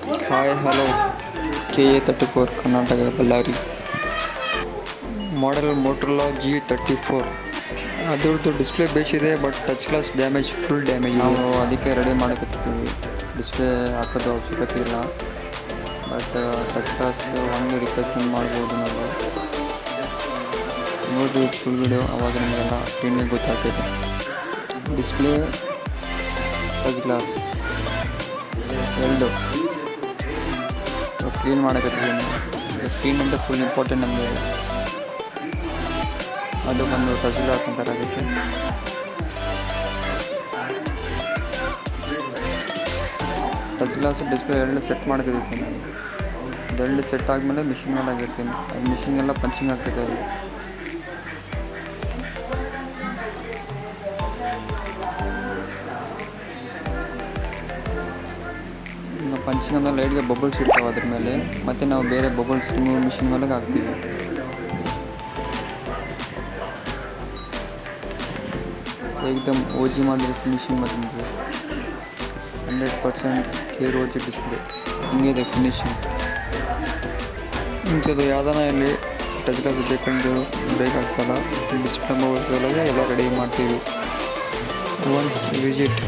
Hi hello KA34 Karnataka Ballari model Motorola G34. ಅದರದ್ದು display ಬೇಸಿದೆ, but touch glass damage, full damage ಇದೆ. ನಾವು ಅದಕ್ಕೆ ರೆಡಿ ಮಾಡಕತ್ತೀವಿ. ಡಿಸ್ಪ್ಲೇ ಹಾಕೋದು ಅವಶ್ಯಕತೆ ಇಲ್ಲ, ಬಟ್ ಟಚ್ ಗ್ಲಾಸ್ ಒಂದು ರಿಪ್ಲೇಸ್ಮೆಂಟ್ ಮಾಡ್ಬೋದು ನಾವು. ನೋಡಿ ಫುಲ್ ವಿಡಿಯೋ, ಅವಾಗ ನಿಮಗೆಲ್ಲ ಕ್ಲೀನಾಗಿ ಗೊತ್ತಾಗ್ತೈತೆ. ಡಿಸ್ಪ್ಲೇ, ಟಚ್ ಗ್ಲಾಸ್ ಎರಡು ಕ್ಲೀನ್ ಮಾಡಕತ್ತೀನಿ. ಕ್ಲೀನ್ ಅಂತ ಫುಲ್ ಇಂಪಾರ್ಟೆಂಟ್ ನಮಗೆ. ಅದು ಒಂದು ಟಚ್ ಗ್ಲಾಸ್ ಅಂತಾರೆ ಅದಕ್ಕೆ. ಟಚ್ ಗ್ಲಾಸ್ ಡಿಸ್ಪ್ಲೇ ಎರಡು ಸೆಟ್ ಮಾಡ್ತಿದ್ದೀನಿ ನಾನು. ಅದೆರಡು ಸೆಟ್ ಆದಮೇಲೆ ಮಿಷಿನ್ ಮೇಲೆ ಆಗಿರ್ತೀನಿ. ಅದು ಮಿಷಿನ್ ಎಲ್ಲ ಪಂಚಿಂಗ್ ಆಗ್ತೈತೆ. ಅದು ಇನ್ನು ಪಂಚಿಂಗ್ ಆದಮೇಲೆ ಲೈಟ್ಗೆ ಬಬಲ್ಸ್ ಇರ್ತಾವೆ ಅದ್ರ ಮೇಲೆ, ಮತ್ತು ನಾವು ಬೇರೆ ಬಬಲ್ಸ್ ಮಿಷಿನ್ ಮೇಲೆ ಹಾಕ್ತೀವಿ. एकदम OG ಮಾದರಿ ಫಿನಿಶಿಂಗ್ ಬಂದಿದೆ. 100% KROG ಡಿಸ್ಪ್ಲೇ ಹಿಂಗಿದೆ ಫಿನಿಶಿಂಗ್. ಇಂಥದ್ದು ಯಾವ್ದಾನ ಇಲ್ಲಿ ಟಚ್ ಗ್ಲಾಸ್ ಬೇಕಂದು ಬೇಕಾಗ್ತಲ್ಲ, ಡಿಸ್ಪ್ಲೇ ಮೊಬೈಲ್ಸ್ ಎಲ್ಲ ರೆಡಿ ಮಾಡ್ತೀವಿ. Once visit